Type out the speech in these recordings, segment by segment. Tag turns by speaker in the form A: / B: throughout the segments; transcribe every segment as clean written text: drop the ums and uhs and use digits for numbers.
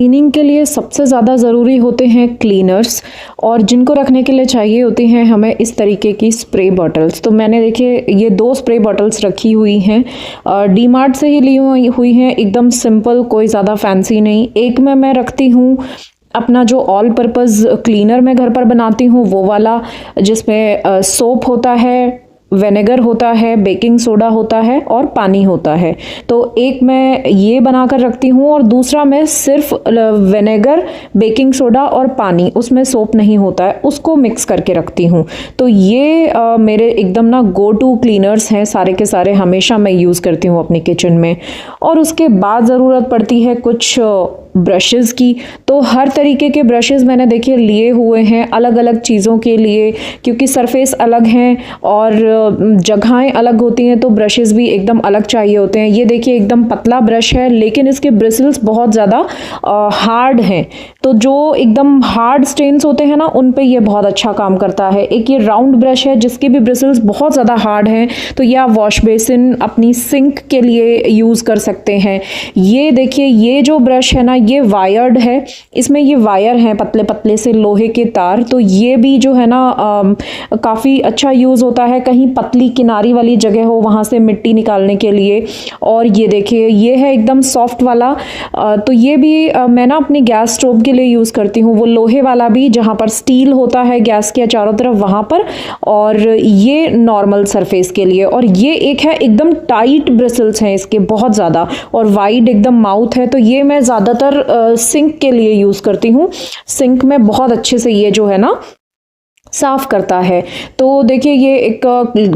A: Cleaning के लिए सबसे ज़्यादा ज़रूरी होते हैं क्लीनर्स, और जिनको रखने के लिए चाहिए होती हैं हमें इस तरीके की स्प्रे बॉटल्स। तो मैंने देखिए ये 2 स्प्रे बॉटल्स रखी हुई हैं, डी मार्ट से ही ली हुई हैं, एकदम सिंपल, कोई ज़्यादा फैंसी नहीं। एक में मैं रखती हूँ अपना जो ऑल पर्पज़ क्लीनर मैं घर पर बनाती हूँ वो वाला, जिसमें सोप होता है, विनेगर होता है, बेकिंग सोडा होता है और पानी होता है। तो एक मैं ये बनाकर रखती हूँ और दूसरा मैं सिर्फ विनेगर, बेकिंग सोडा और पानी, उसमें सोप नहीं होता है, उसको मिक्स करके रखती हूँ। तो ये मेरे एकदम ना गो टू क्लीनर्स हैं, सारे के सारे हमेशा मैं यूज़ करती हूँ अपने किचन में। और उसके बाद ज़रूरत पड़ती है कुछ ब्रशेज़ की। तो हर तरीके के ब्रशेज़ मैंने देखिए लिए हुए हैं अलग अलग चीज़ों के लिए, क्योंकि सरफेस अलग हैं और जगहें अलग होती हैं, तो ब्रशेज़ भी एकदम अलग चाहिए होते हैं। ये देखिए एकदम पतला ब्रश है, लेकिन इसके ब्रिसल्स बहुत ज़्यादा हार्ड हैं, तो जो एकदम हार्ड स्टेन्स होते हैं ना उन पे ये बहुत अच्छा काम करता है। एक ये राउंड ब्रश है जिसके भी ब्रिसल्स बहुत ज़्यादा हार्ड हैं, तो ये आप वॉश बेसिन, अपनी सिंक के लिए यूज़ कर सकते हैं। ये देखिए ये जो ब्रश है ना ये वायर्ड है, इसमें ये वायर हैं पतले पतले से लोहे के तार, तो ये भी जो है ना काफ़ी अच्छा यूज़ होता है कहीं पतली किनारी वाली जगह हो वहाँ से मिट्टी निकालने के लिए। और ये देखिए ये है एकदम सॉफ्ट वाला, तो ये भी मैं ना अपनी गैस स्टोव के लिए यूज़ करती हूँ, वो लोहे वाला भी जहाँ पर स्टील होता है गैस के चारों तरफ वहाँ पर, और ये नॉर्मल सरफेस के लिए। और ये एक है एकदम टाइट ब्रिसल्स हैं इसके बहुत ज़्यादा, और वाइड एकदम माउथ है, तो ये मैं ज़्यादातर सिंक के लिए यूज़ करती हूँ। सिंक में बहुत अच्छे से ये जो है ना साफ़ करता है। तो देखिए ये एक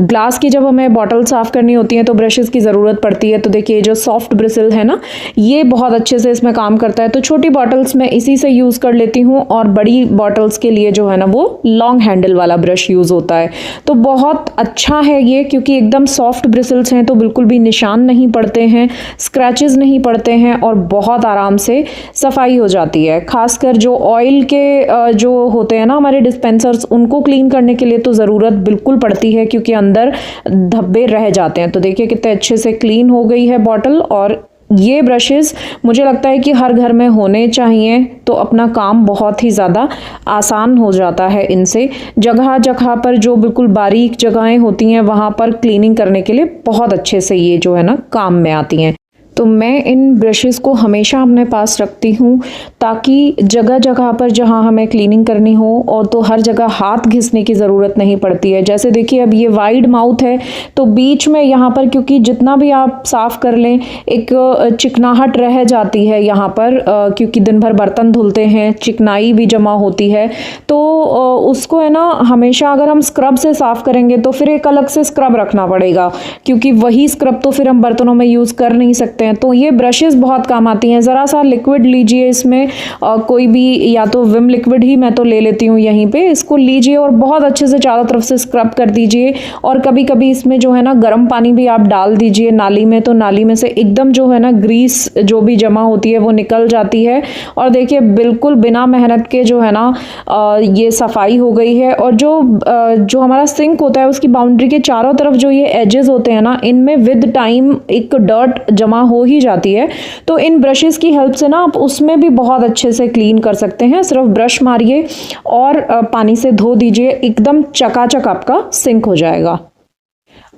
A: ग्लास की जब हमें बॉटल साफ़ करनी होती है तो ब्रशेज़ की ज़रूरत पड़ती है, तो देखिए जो सॉफ्ट ब्रिसल है ना ये बहुत अच्छे से इसमें काम करता है। तो छोटी बॉटल्स में इसी से यूज़ कर लेती हूँ, और बड़ी बॉटल्स के लिए जो है ना वो लॉन्ग हैंडल वाला ब्रश यूज़ होता है। तो बहुत अच्छा है ये, क्योंकि एकदम सॉफ्ट ब्रिसल्स हैं तो बिल्कुल भी निशान नहीं पड़ते हैं, स्क्रैचेस नहीं पड़ते हैं, और बहुत आराम से सफाई हो जाती है। खासकर जो ऑयल के जो होते हैं ना हमारे डिस्पेंसर्स, उनको क्लीन करने के लिए तो ज़रूरत बिल्कुल पड़ती है, क्योंकि अंदर धब्बे रह जाते हैं। तो देखिए कितने अच्छे से क्लीन हो गई है बॉटल। और ये ब्रशेज़ मुझे लगता है कि हर घर में होने चाहिए, तो अपना काम बहुत ही ज़्यादा आसान हो जाता है इनसे। जगह जगह पर जो बिल्कुल बारीक जगहें होती हैं वहाँ पर क्लीनिंग करने के लिए बहुत अच्छे से ये जो है ना काम में आती हैं। तो मैं इन ब्रशेज़ को हमेशा अपने पास रखती हूँ, ताकि जगह जगह पर जहाँ हमें क्लीनिंग करनी हो और तो हर जगह हाथ घिसने की ज़रूरत नहीं पड़ती है। जैसे देखिए अब ये वाइड माउथ है, तो बीच में यहाँ पर क्योंकि जितना भी आप साफ़ कर लें एक चिकनाहट रह जाती है यहाँ पर, क्योंकि दिन भर बर्तन धुलते हैं, चिकनाई भी जमा होती है, तो उसको है ना हमेशा अगर हम स्क्रब से साफ़ करेंगे तो फिर एक अलग से स्क्रब रखना पड़ेगा, क्योंकि वही स्क्रब तो फिर हम बर्तनों में यूज़ कर नहीं सकते हैं। तो ये ब्रशेज़ बहुत काम आती हैं। ज़रा सा लिक्विड लीजिए इसमें, कोई भी, या तो विम लिक्विड ही मैं तो ले लेती हूँ यहीं पे, इसको लीजिए और बहुत अच्छे से चारों तरफ से स्क्रब कर दीजिए। और कभी कभी इसमें जो है ना गर्म पानी भी आप डाल दीजिए नाली में, तो नाली में से एकदम जो है ना ग्रीस जो भी जमा होती है वो निकल जाती है। और देखिए बिल्कुल बिना मेहनत के जो है ना ये सफाई हो गई है। और जो हमारा सिंक होता है उसकी बाउंड्री के चारों तरफ जो ये एजेस होते हैं ना, इनमें विद टाइम एक डर्ट जमा हो ही जाती है, तो इन ब्रशेज़ की हेल्प से ना आप उसमें भी बहुत अच्छे से क्लीन कर सकते हैं। सिर्फ ब्रश मारिए और पानी से धो दीजिए, एकदम चकाचक आपका सिंक हो जाएगा।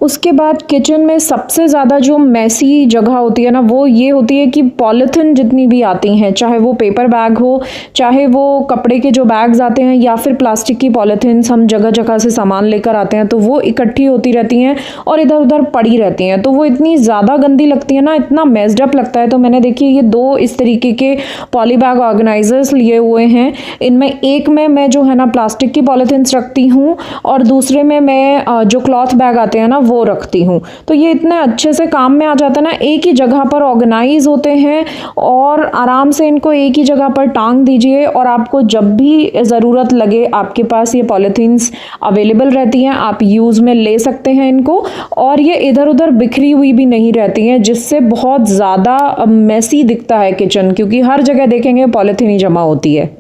A: उसके बाद किचन में सबसे ज़्यादा जो मैसी जगह होती है ना वो ये होती है कि पॉलीथिन जितनी भी आती हैं, चाहे वो पेपर बैग हो, चाहे वो कपड़े के जो बैग्स आते हैं, या फिर प्लास्टिक की पॉलीथिन्स हम जगह जगह से सामान लेकर आते हैं, तो वो इकट्ठी होती रहती हैं और इधर उधर पड़ी रहती हैं, तो वो इतनी ज़्यादा गंदी लगती है ना, इतना मेस्ड अप लगता है। तो मैंने देखिए ये 2 इस तरीके के पॉली बैग ऑर्गेनाइजर्स लिए हुए हैं। इनमें एक में मैं जो है ना प्लास्टिक की पॉलीथिन्स रखती हूँ, और दूसरे में मैं जो क्लॉथ बैग आते हैं ना वो रखती हूँ। तो ये इतने अच्छे से काम में आ जाता है ना, एक ही जगह पर ऑर्गेनाइज होते हैं, और आराम से इनको एक ही जगह पर टांग दीजिए, और आपको जब भी ज़रूरत लगे आपके पास ये पॉलीथीन्स अवेलेबल रहती हैं, आप यूज़ में ले सकते हैं इनको। और ये इधर उधर बिखरी हुई भी नहीं रहती हैं, जिससे बहुत ज़्यादा मैसी दिखता है किचन, क्योंकि हर जगह देखेंगे पॉलीथीन ही जमा होती है।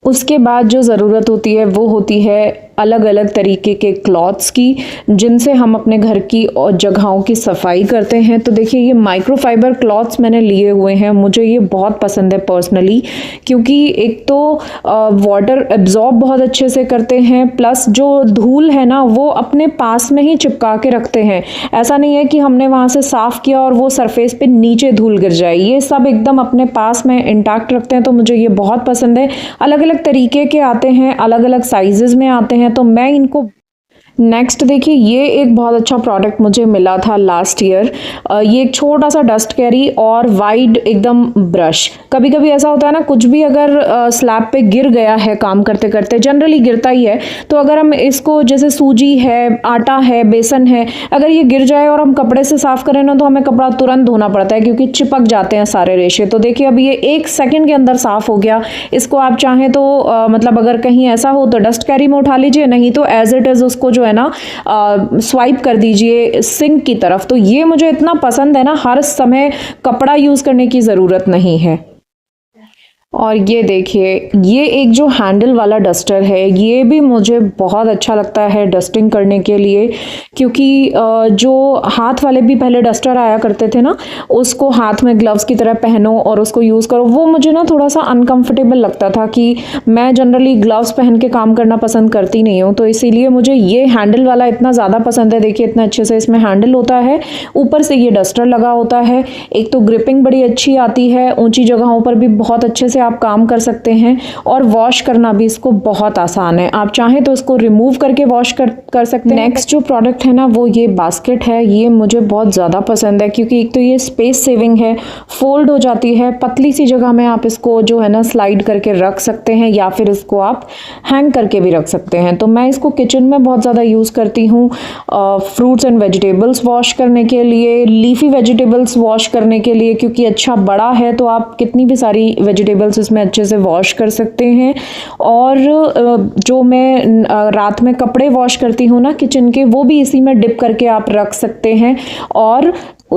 A: उसके बाद जो ज़रूरत होती है वो होती है अलग अलग तरीके के क्लॉथ्स की, जिनसे हम अपने घर की और जगहों की सफाई करते हैं। तो देखिए ये माइक्रोफाइबर क्लॉथ्स मैंने लिए हुए हैं, मुझे ये बहुत पसंद है पर्सनली, क्योंकि एक तो वाटर एब्जॉर्ब बहुत अच्छे से करते हैं, प्लस जो धूल है ना वो अपने पास में ही चिपका के रखते हैं। ऐसा नहीं है कि हमने वहाँ से साफ़ किया और वो सरफेस पे नीचे धूल गिर जाए, ये सब एकदम अपने पास में इंटैक्ट रखते हैं। तो मुझे ये बहुत पसंद है। अलग अलग तरीके के आते हैं, अलग अलग साइजेस में आते हैं, तो मैं इनको नेक्स्ट देखिए ये एक बहुत अच्छा प्रोडक्ट मुझे मिला था लास्ट ईयर। ये एक छोटा सा डस्ट कैरी और वाइड एकदम ब्रश। कभी कभी ऐसा होता है ना, कुछ भी अगर स्लैब पे गिर गया है काम करते करते, जनरली गिरता ही है, तो अगर हम इसको जैसे सूजी है, आटा है, बेसन है, अगर ये गिर जाए और हम कपड़े से साफ करें ना, तो हमें कपड़ा तुरंत धोना पड़ता है क्योंकि चिपक जाते हैं सारे रेशे। तो देखिए अभी ये 1 सेकंड के अंदर साफ हो गया। इसको आप चाहें तो मतलब अगर कहीं ऐसा हो तो डस्ट कैरी में उठा लीजिए, नहीं तो एज इट इज उसको जो है ना स्वाइप कर दीजिए सिंक की तरफ। तो ये मुझे इतना पसंद है ना, हर समय कपड़ा यूज करने की जरूरत नहीं है। और ये देखिए ये एक जो हैंडल वाला डस्टर है, ये भी मुझे बहुत अच्छा लगता है डस्टिंग करने के लिए, क्योंकि जो हाथ वाले भी पहले डस्टर आया करते थे ना, उसको हाथ में ग्लव्स की तरह पहनो और उसको यूज़ करो, वो मुझे ना थोड़ा सा अनकंफर्टेबल लगता था कि मैं जनरली ग्लव्स पहन के काम करना पसंद करती नहीं हूँ। तो इसीलिए मुझे ये हैंडल वाला इतना ज़्यादा पसंद है। देखिए इतना अच्छे से इसमें हैंडल होता है, ऊपर से ये डस्टर लगा होता है, एक तो ग्रिपिंग बड़ी अच्छी आती है, ऊंची जगहों पर भी बहुत अच्छे से आप काम कर सकते हैं, और वॉश करना भी इसको बहुत आसान है। आप चाहें तो इसको रिमूव करके वॉश कर सकते हैं। नेक्स्ट जो प्रोडक्ट है ना वो ये बास्केट है। ये मुझे बहुत ज़्यादा पसंद है क्योंकि एक तो ये स्पेस सेविंग है, फोल्ड हो जाती है, पतली सी जगह में आप इसको जो है ना स्लाइड करके रख सकते हैं, या फिर इसको आप हैंग करके भी रख सकते हैं। तो मैं इसको किचन में बहुत ज़्यादा यूज़ करती हूँ, फ्रूट्स एंड वेजिटेबल्स वॉश करने के लिए, लीफी वेजिटेबल्स वॉश करने के लिए, क्योंकि अच्छा बड़ा है तो आप कितनी भी सारी वेजिटेबल्स इसमें अच्छे से वॉश कर सकते हैं। और जो मैं रात में कपड़े वॉश करती हूँ ना किचन के, वो भी इसी में डिप करके आप रख सकते हैं और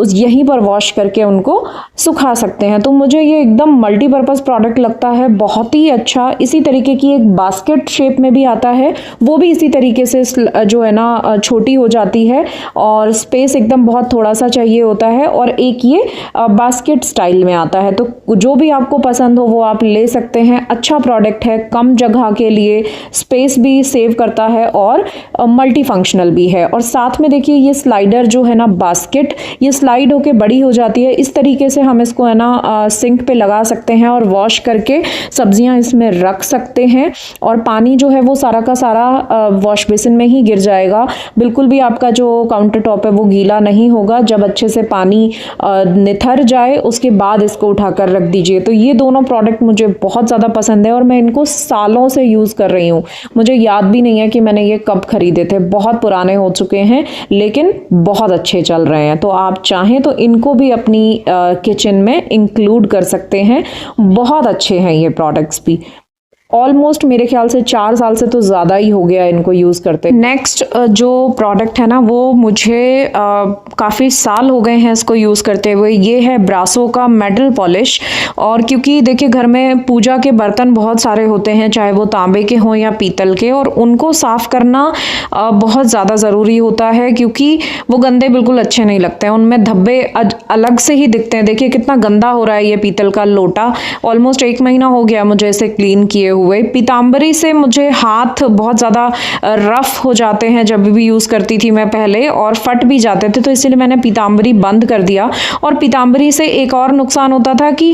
A: यहीं पर वॉश करके उनको सुखा सकते हैं। तो मुझे ये एकदम मल्टीपर्पज़ प्रोडक्ट लगता है, बहुत ही अच्छा। इसी तरीके की एक बास्केट शेप में भी आता है, वो भी इसी तरीके से जो है ना छोटी हो जाती है और स्पेस एकदम बहुत थोड़ा सा चाहिए होता है, और एक ये बास्केट स्टाइल में आता है। तो जो भी आपको पसंद हो वो आप ले सकते हैं। अच्छा प्रोडक्ट है, कम जगह के लिए, स्पेस भी सेव करता है और मल्टी फंक्शनल भी है। और साथ में देखिए ये स्लाइडर जो है ना बास्केट, ये स्लाइड होके बड़ी हो जाती है। इस तरीके से हम इसको है ना सिंक पे लगा सकते हैं और वॉश करके सब्जियां इसमें रख सकते हैं, और पानी जो है वो सारा का सारा वॉश बेसिन में ही गिर जाएगा। बिल्कुल भी आपका जो काउंटर टॉप है वो गीला नहीं होगा। जब अच्छे से पानी निथर जाए उसके बाद इसको उठाकर रख दीजिए। तो ये दोनों प्रोडक्ट मुझे बहुत ज़्यादा पसंद है और मैं इनको सालों से यूज़ कर रही हूँ। मुझे याद भी नहीं है कि मैंने ये कब खरीदे थे, बहुत पुराने हो चुके हैं, लेकिन बहुत अच्छे चल रहे हैं। तो आप चाहें तो इनको भी अपनी किचन में इंक्लूड कर सकते हैं। बहुत अच्छे हैं ये प्रोडक्ट्स भी। ऑलमोस्ट मेरे ख्याल से 4 साल से तो ज़्यादा ही हो गया इनको यूज़ करते। नेक्स्ट जो प्रोडक्ट है ना वो मुझे काफ़ी साल हो गए हैं इसको यूज़ करते हुए। ये है ब्रासो का मेटल पॉलिश। और क्योंकि देखिए घर में पूजा के बर्तन बहुत सारे होते हैं, चाहे वो तांबे के हों या पीतल के, और उनको साफ़ करना बहुत ज़्यादा ज़रूरी होता है क्योंकि वो गंदे बिल्कुल अच्छे नहीं लगते हैं, उनमें धब्बे अलग से ही दिखते हैं। देखिए कितना गंदा हो रहा है ये पीतल का लोटा। ऑलमोस्ट 1 महीना हो गया मुझे इसे क्लीन किए हुए। पीतांबरी से मुझे हाथ बहुत ज़्यादा रफ हो जाते हैं जब भी यूज़ करती थी मैं पहले, और फट भी जाते थे, तो इसलिए मैंने पीतांबरी बंद कर दिया। और पीतांबरी से एक और नुकसान होता था कि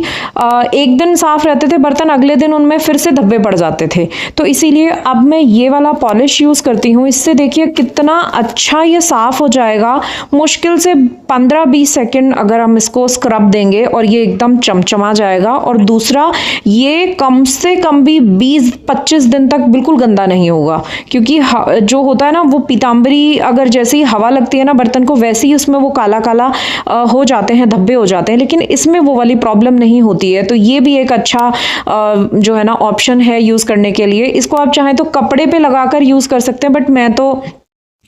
A: एक दिन साफ रहते थे बर्तन, अगले दिन उनमें फिर से धब्बे पड़ जाते थे। तो इसीलिए अब मैं ये वाला पॉलिश यूज़ करती हूँ। इससे देखिए कितना अच्छा ये साफ हो जाएगा। मुश्किल से 15-20 सेकेंड अगर हम इसको स्क्रब देंगे और ये एकदम चमचमा जाएगा। और दूसरा, ये कम से कम भी 20-25 दिन तक बिल्कुल गंदा नहीं होगा, क्योंकि जो होता है ना वो पीतांबरी अगर जैसी हवा लगती है ना बर्तन को, वैसे ही उसमें वो काला काला हो जाते हैं, धब्बे हो जाते हैं, लेकिन इसमें वो वाली प्रॉब्लम नहीं होती है। तो ये भी एक अच्छा जो है ना ऑप्शन है यूज़ करने के लिए। इसको आप चाहें तो कपड़े पे लगाकर यूज़ कर सकते हैं, बट मैं तो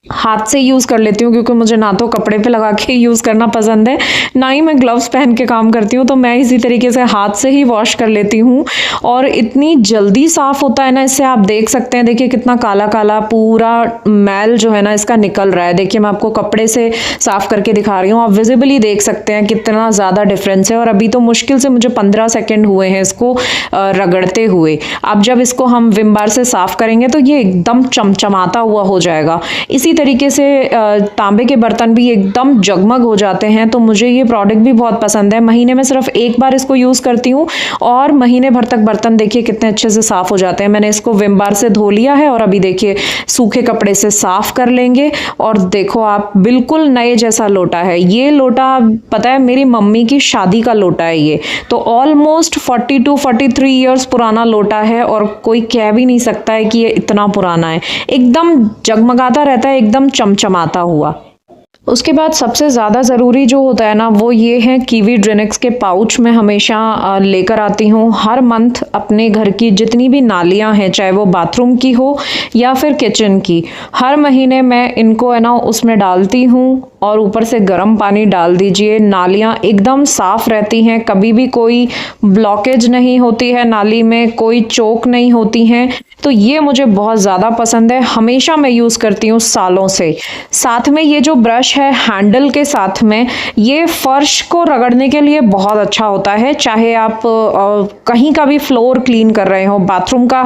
A: हाथ से यूज़ कर लेती हूँ, क्योंकि मुझे ना तो कपड़े पे लगा के यूज़ करना पसंद है, ना ही मैं ग्लव्स पहन के काम करती हूँ। तो मैं इसी तरीके से हाथ से ही वॉश कर लेती हूँ और इतनी जल्दी साफ़ होता है ना इससे। आप देख सकते हैं, देखिए कितना काला काला पूरा मैल जो है ना इसका निकल रहा है। देखिए मैं आपको कपड़े से साफ़ करके दिखा रही हूँ, आप विजिबली देख सकते हैं कितना ज़्यादा डिफरेंस है। और अभी तो मुश्किल से मुझे 15 सेकेंड हुए हैं इसको रगड़ते हुए। अब जब इसको हम विम बार से साफ़ करेंगे तो ये एकदम चमचमाता हुआ हो जाएगा। इसी तरीके से तांबे के बर्तन भी एकदम जगमग हो जाते हैं। तो मुझे ये प्रोडक्ट भी बहुत पसंद है। महीने में सिर्फ एक बार इसको यूज़ करती हूँ और महीने भर तक बर्तन देखिए कितने अच्छे से साफ़ हो जाते हैं। मैंने इसको विम बार से धो लिया है और अभी देखिए सूखे कपड़े से साफ़ कर लेंगे और देखो आप बिल्कुल नए जैसा लोटा है। ये लोटा पता है मेरी मम्मी की शादी का लोटा है ये, तो ऑलमोस्ट 40 to 43 ईयर्स पुराना लोटा है और कोई कह भी नहीं सकता है कि ये इतना पुराना है। एकदम जगमगाता रहता है, एकदम चमचमाता हुआ। उसके बाद सबसे ज़्यादा ज़रूरी जो होता है ना वो ये है कीवी ड्रिनिक्स के पाउच मैं हमेशा लेकर आती हूँ हर मंथ। अपने घर की जितनी भी नालियाँ हैं, चाहे वो बाथरूम की हो या फिर किचन की, हर महीने मैं इनको है ना उसमें डालती हूँ और ऊपर से गर्म पानी डाल दीजिए। नालियाँ एकदम साफ़ रहती हैं, कभी भी कोई ब्लॉकेज नहीं होती है नाली में, कोई चोक नहीं होती हैं। तो ये मुझे बहुत ज़्यादा पसंद है, हमेशा मैं यूज़ करती हूँ सालों से। साथ में ये जो ब्रश है हैंडल के साथ में, ये फर्श को रगड़ने के लिए बहुत अच्छा होता है। चाहे आप कहीं का भी फ्लोर क्लीन कर रहे हो, बाथरूम का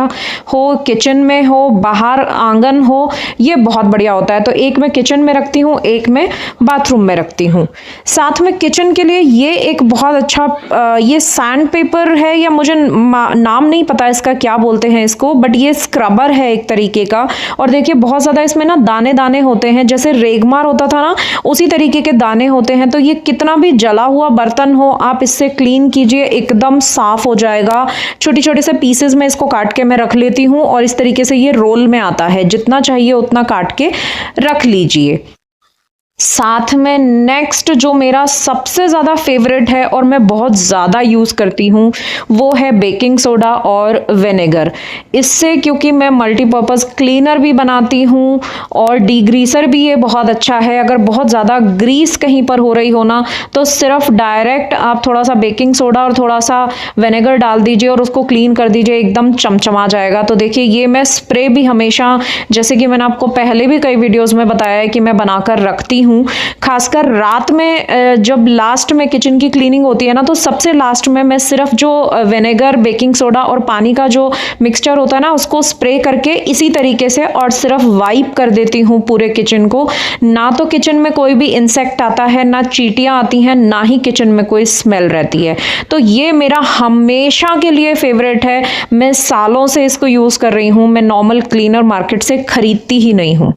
A: हो, किचन में हो, बाहर आंगन हो, ये बहुत बढ़िया होता है। तो एक मैं किचन में रखती हूँ, एक मैं बाथरूम में रखती हूँ। साथ में किचन के लिए ये एक बहुत अच्छा ये सैंड पेपर है या मुझे नाम नहीं पता इसका क्या बोलते हैं इसको, बट ये स्क्रबर है एक तरीके का। और देखिए बहुत ज़्यादा इसमें ना दाने दाने होते हैं, जैसे रेगमार होता था ना उसी तरीके के दाने होते हैं। तो ये कितना भी जला हुआ बर्तन हो आप इससे क्लीन कीजिए, एकदम साफ हो जाएगा। छोटे छोटे से पीसेस में इसको काट के मैं रख लेती हूँ और इस तरीके से ये रोल में आता है, जितना चाहिए उतना काट के रख लीजिए। साथ में नेक्स्ट जो मेरा सबसे ज़्यादा फेवरेट है और मैं बहुत ज़्यादा यूज़ करती हूँ वो है बेकिंग सोडा और विनेगर। इससे क्योंकि मैं मल्टीपर्पज़ क्लीनर भी बनाती हूँ और डीग्रीसर भी ये बहुत अच्छा है। अगर बहुत ज़्यादा ग्रीस कहीं पर हो रही हो ना तो सिर्फ डायरेक्ट आप थोड़ा सा बेकिंग सोडा और थोड़ा सा विनेगर डाल दीजिए और उसको क्लीन कर दीजिए, एकदम चमचमा जाएगा। तो देखिए ये मैं स्प्रे भी हमेशा, जैसे कि मैंने आपको पहले भी कई वीडियोज़ में बताया है कि मैं बनाकर रखती हूँ। खासकर रात में जब लास्ट में किचन की क्लीनिंग होती है ना तो सबसे लास्ट में मैं सिर्फ जो विनेगर, बेकिंग सोडा और पानी का जो मिक्सचर होता है ना उसको स्प्रे करके इसी तरीके से और सिर्फ वाइप कर देती हूँ पूरे किचन को। ना तो किचन में कोई भी इंसेक्ट आता है, ना चींटियाँ आती हैं, ना ही किचन में कोई स्मेल रहती है। तो ये मेरा हमेशा के लिए फेवरेट है, मैं सालों से इसको यूज़ कर रही हूँ। मैं नॉर्मल क्लीनर मार्केट से खरीदती ही नहीं हूँ।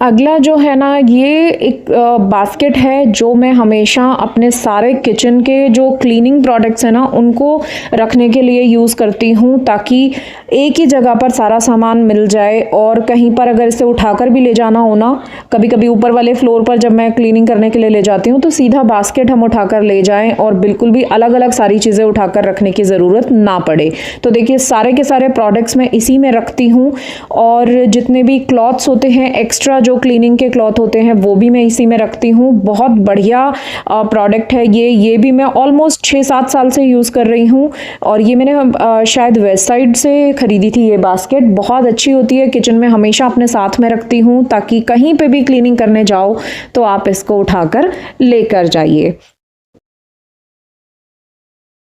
A: अगला जो है ना ये एक बास्केट है जो मैं हमेशा अपने सारे किचन के जो क्लीनिंग प्रोडक्ट्स हैं ना उनको रखने के लिए यूज़ करती हूँ, ताकि एक ही जगह पर सारा सामान मिल जाए। और कहीं पर अगर इसे उठाकर भी ले जाना हो ना, कभी कभी ऊपर वाले फ्लोर पर जब मैं क्लीनिंग करने के लिए ले जाती हूँ तो सीधा बास्केट हम उठाकर ले जाएं और बिल्कुल भी अलग अलग सारी चीज़ें उठाकर रखने की ज़रूरत ना पड़े। तो देखिए सारे के सारे प्रोडक्ट्स मैं इसी में रखती हूँ और जितने भी क्लॉथ्स होते हैं, एक्स्ट्रा जो क्लीनिंग के क्लॉथ होते हैं, वो भी मैं इसी में रखती हूँ। बहुत बढ़िया प्रोडक्ट है ये भी मैं ऑलमोस्ट 6-7 साल से यूज़ कर रही हूँ और ये मैंने शायद वेस्ट साइड से खरीदी थी। ये बास्केट बहुत अच्छी होती है, किचन में हमेशा अपने साथ में रखती हूँ ताकि कहीं पे भी क्लीनिंग करने जाओ तो आप इसको उठाकर लेकर जाइए।